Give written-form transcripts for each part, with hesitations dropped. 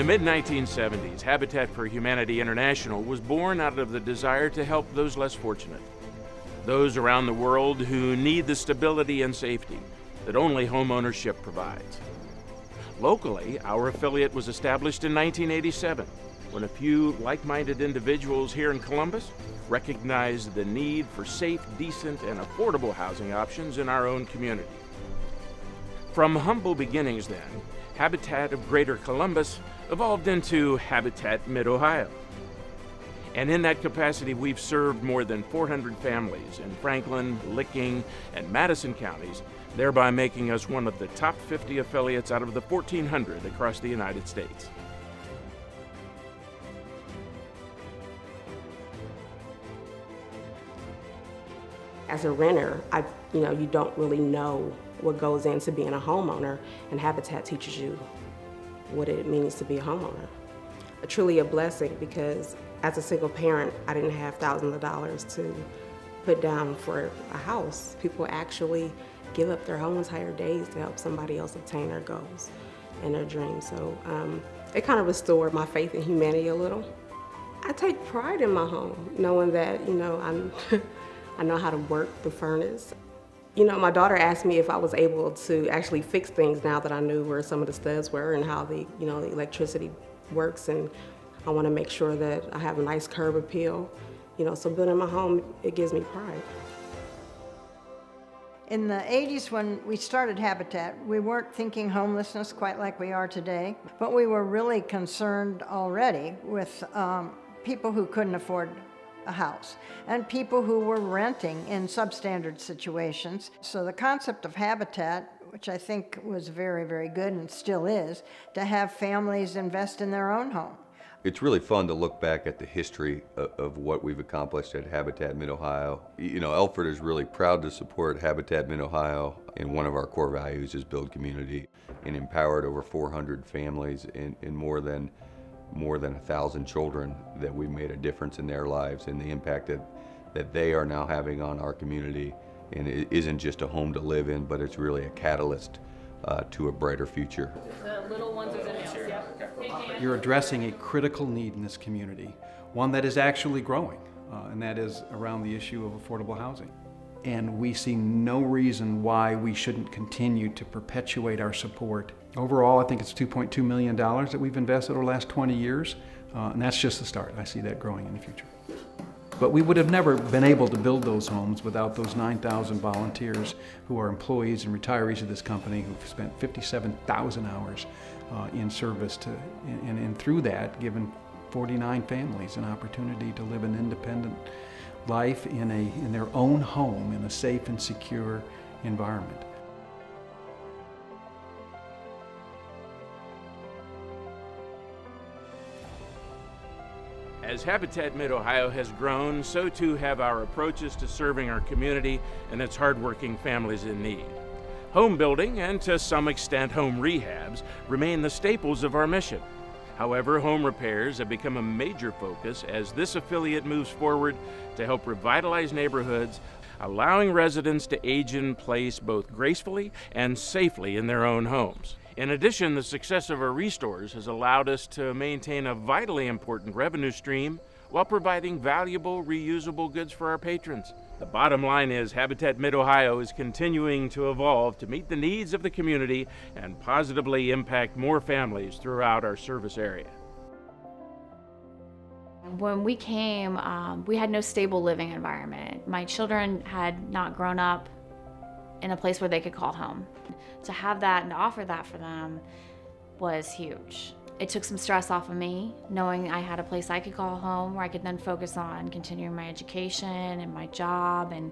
mid-1970s, Habitat for Humanity International was born out of the desire to help those less fortunate, those around the world who need the stability and safety that only homeownership provides. Locally, our affiliate was established in 1987 when a few like-minded individuals here in Columbus recognized the need for safe, decent, and affordable housing options in our own community. From humble beginnings then, Habitat of Greater Columbus evolved into Habitat Mid-Ohio. And in that capacity, we've served more than 400 families in Franklin, Licking, and Madison counties, thereby making us one of the top 50 affiliates out of the 1,400 across the United States. As a renter, you don't really know what goes into being a homeowner, and Habitat teaches you what it means to be a homeowner. Truly a blessing, because as a single parent, I didn't have thousands of dollars to put down for a house. People actually give up their whole entire days to help somebody else obtain their goals and their dreams. So it kind of restored my faith in humanity a little. I take pride in my home, knowing that, I know how to work the furnace. My daughter asked me if I was able to actually fix things now that I knew where some of the studs were and how the electricity works, and I want to make sure that I have a nice curb appeal. So building my home, it gives me pride. In the 80s, when we started Habitat, we weren't thinking homelessness quite like we are today, but we were really concerned already with people who couldn't afford a house and people who were renting in substandard situations. So the concept of Habitat, which I think was very, very good and still is, to have families invest in their own home. It's really fun to look back at the history of what we've accomplished at Habitat Mid-Ohio. Elford is really proud to support Habitat Mid-Ohio, and one of our core values is build community, and empowered over 400 families in more than 1,000 children that we've made a difference in their lives, and the impact that they are now having on our community. And it isn't just a home to live in, but it's really a catalyst to a brighter future. The little ones are gonna help. You're addressing a critical need in this community, one that is actually growing, and that is around the issue of affordable housing. And we see no reason why we shouldn't continue to perpetuate our support. Overall, I think it's $2.2 million that we've invested over the last 20 years, and that's just the start. I see that growing in the future. But we would have never been able to build those homes without those 9,000 volunteers who are employees and retirees of this company who've spent 57,000 hours in service and through that given 49 families an opportunity to live an independent life in their own home in a safe and secure environment. As Habitat Mid-Ohio has grown, so too have our approaches to serving our community and its hardworking families in need. Home building and, to some extent, home rehabs remain the staples of our mission. However, home repairs have become a major focus as this affiliate moves forward to help revitalize neighborhoods, allowing residents to age in place both gracefully and safely in their own homes. In addition, the success of our restores has allowed us to maintain a vitally important revenue stream while providing valuable, reusable goods for our patrons. The bottom line is Habitat Mid-Ohio is continuing to evolve to meet the needs of the community and positively impact more families throughout our service area. When we came, we had no stable living environment. My children had not grown up in a place where they could call home. To have that and to offer that for them was huge. It took some stress off of me, knowing I had a place I could call home where I could then focus on continuing my education and my job, and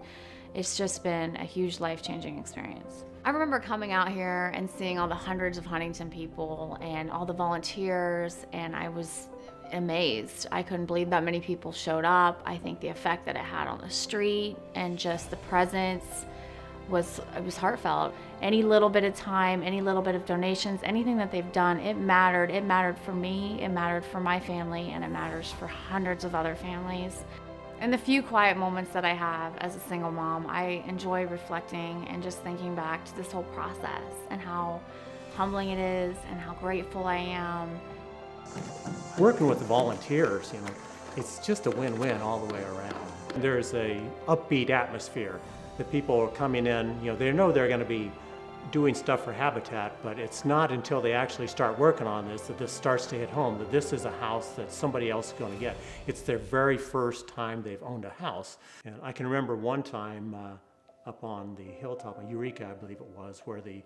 it's just been a huge life-changing experience. I remember coming out here and seeing all the hundreds of Huntington people and all the volunteers, and I was amazed. I couldn't believe that many people showed up. I think the effect that it had on the street and just the presence was heartfelt. Any little bit of time, any little bit of donations, anything that they've done, it mattered. It mattered for me, it mattered for my family, and it matters for hundreds of other families. In the few quiet moments that I have as a single mom, I enjoy reflecting and just thinking back to this whole process and how humbling it is and how grateful I am. Working with the volunteers, it's just a win-win all the way around. There's a upbeat atmosphere. The people are coming in, they know they're going to be doing stuff for Habitat, but it's not until they actually start working on this that this starts to hit home, that this is a house that somebody else is going to get. It's their very first time they've owned a house. And I can remember one time up on the hilltop of Eureka, I believe it was, where the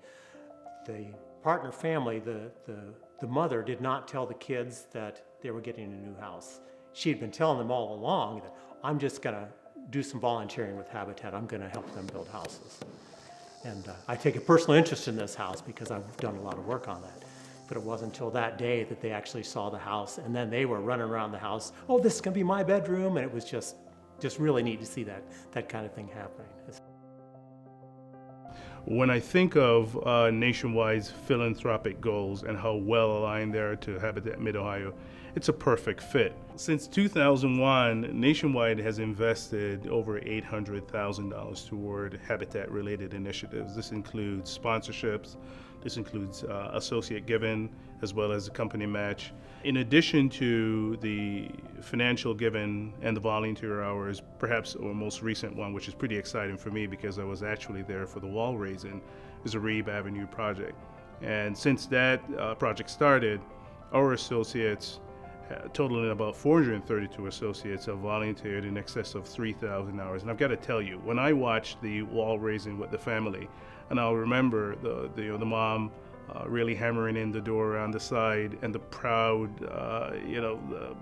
partner family, the mother did not tell the kids that they were getting a new house. She had been telling them all along that I'm just going to do some volunteering with Habitat. I'm going to help them build houses. And I take a personal interest in this house because I've done a lot of work on that. But it wasn't until that day that they actually saw the house, and then they were running around the house, oh, this is going to be my bedroom, and it was just really neat to see that kind of thing happening. When I think of Nationwide's philanthropic goals and how well aligned they are to Habitat Mid-Ohio, it's a perfect fit. Since 2001, Nationwide has invested over $800,000 toward Habitat-related initiatives. This includes sponsorships, this includes associate giving, as well as a company match. In addition to the financial giving and the volunteer hours, perhaps our most recent one, which is pretty exciting for me because I was actually there for the wall raising, is a Reeve Avenue project. And since that project started, our associates, totaling about 432 associates, have volunteered in excess of 3,000 hours. And I've got to tell you, when I watched the wall raising with the family, and I'll remember the mom really hammering in the door on the side, and the proud, the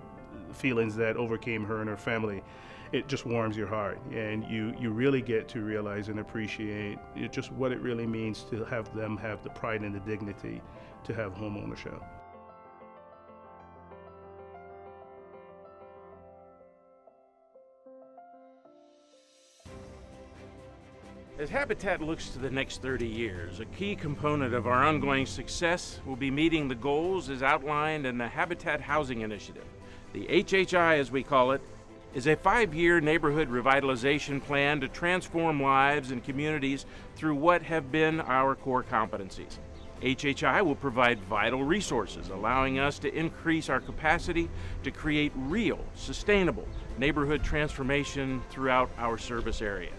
feelings that overcame her and her family, it just warms your heart. And you really get to realize and appreciate just what it really means to have them have the pride and the dignity to have home ownership. As Habitat looks to the next 30 years, a key component of our ongoing success will be meeting the goals as outlined in the Habitat Housing Initiative. The HHI, as we call it, is a 5-year neighborhood revitalization plan to transform lives and communities through what have been our core competencies. HHI will provide vital resources, allowing us to increase our capacity to create real, sustainable neighborhood transformation throughout our service area.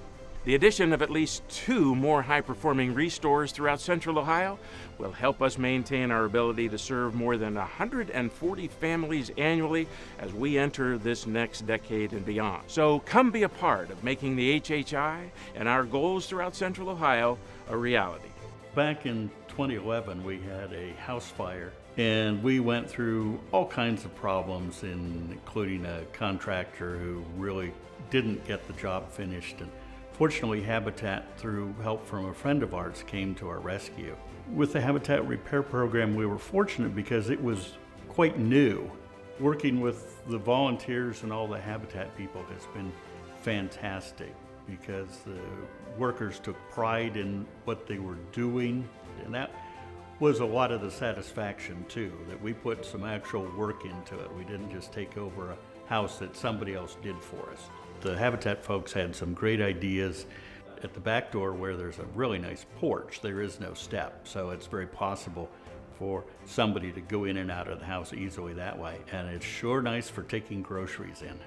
The addition of at least 2 more high-performing restores throughout Central Ohio will help us maintain our ability to serve more than 140 families annually as we enter this next decade and beyond. So come be a part of making the HHI and our goals throughout Central Ohio a reality. Back in 2011, we had a house fire, and we went through all kinds of problems, including a contractor who really didn't get the job finished. And fortunately, Habitat, through help from a friend of ours, came to our rescue. With the Habitat Repair Program, we were fortunate because it was quite new. Working with the volunteers and all the Habitat people has been fantastic because the workers took pride in what they were doing, and that was a lot of the satisfaction too, that we put some actual work into it. We didn't just take over a house that somebody else did for us. The Habitat folks had some great ideas. At the back door where there's a really nice porch, there is no step, so it's very possible for somebody to go in and out of the house easily that way, and it's sure nice for taking groceries in.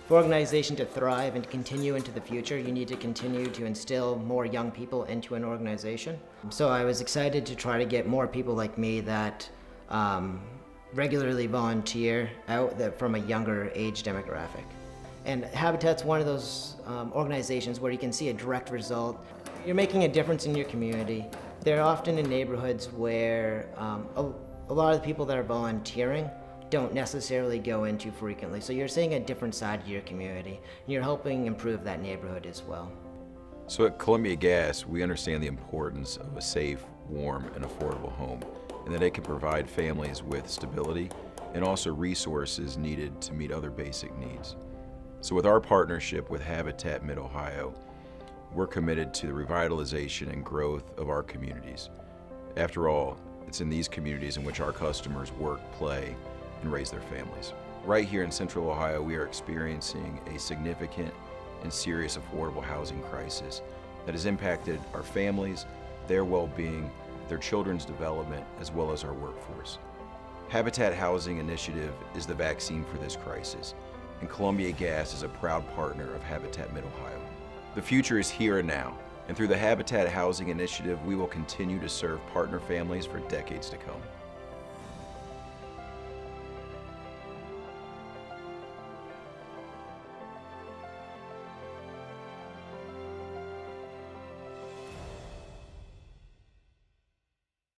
For an organization to thrive and continue into the future, you need to continue to instill more young people into an organization. So I was excited to try to get more people like me that regularly volunteer out from a younger age demographic. And Habitat's one of those organizations where you can see a direct result. You're making a difference in your community. They're often in neighborhoods where a lot of the people that are volunteering don't necessarily go into frequently. So you're seeing a different side of your community, and you're helping improve that neighborhood as well. So at Columbia Gas, we understand the importance of a safe, warm, and affordable home, and that it can provide families with stability and also resources needed to meet other basic needs. So with our partnership with Habitat Mid-Ohio, we're committed to the revitalization and growth of our communities. After all, it's in these communities in which our customers work, play, and raise their families. Right here in Central Ohio, we are experiencing a significant and serious affordable housing crisis that has impacted our families, their well-being, their children's development, as well as our workforce. Habitat Housing Initiative is the vaccine for this crisis, and Columbia Gas is a proud partner of Habitat Mid-Ohio. The future is here and now, and through the Habitat Housing Initiative, we will continue to serve partner families for decades to come.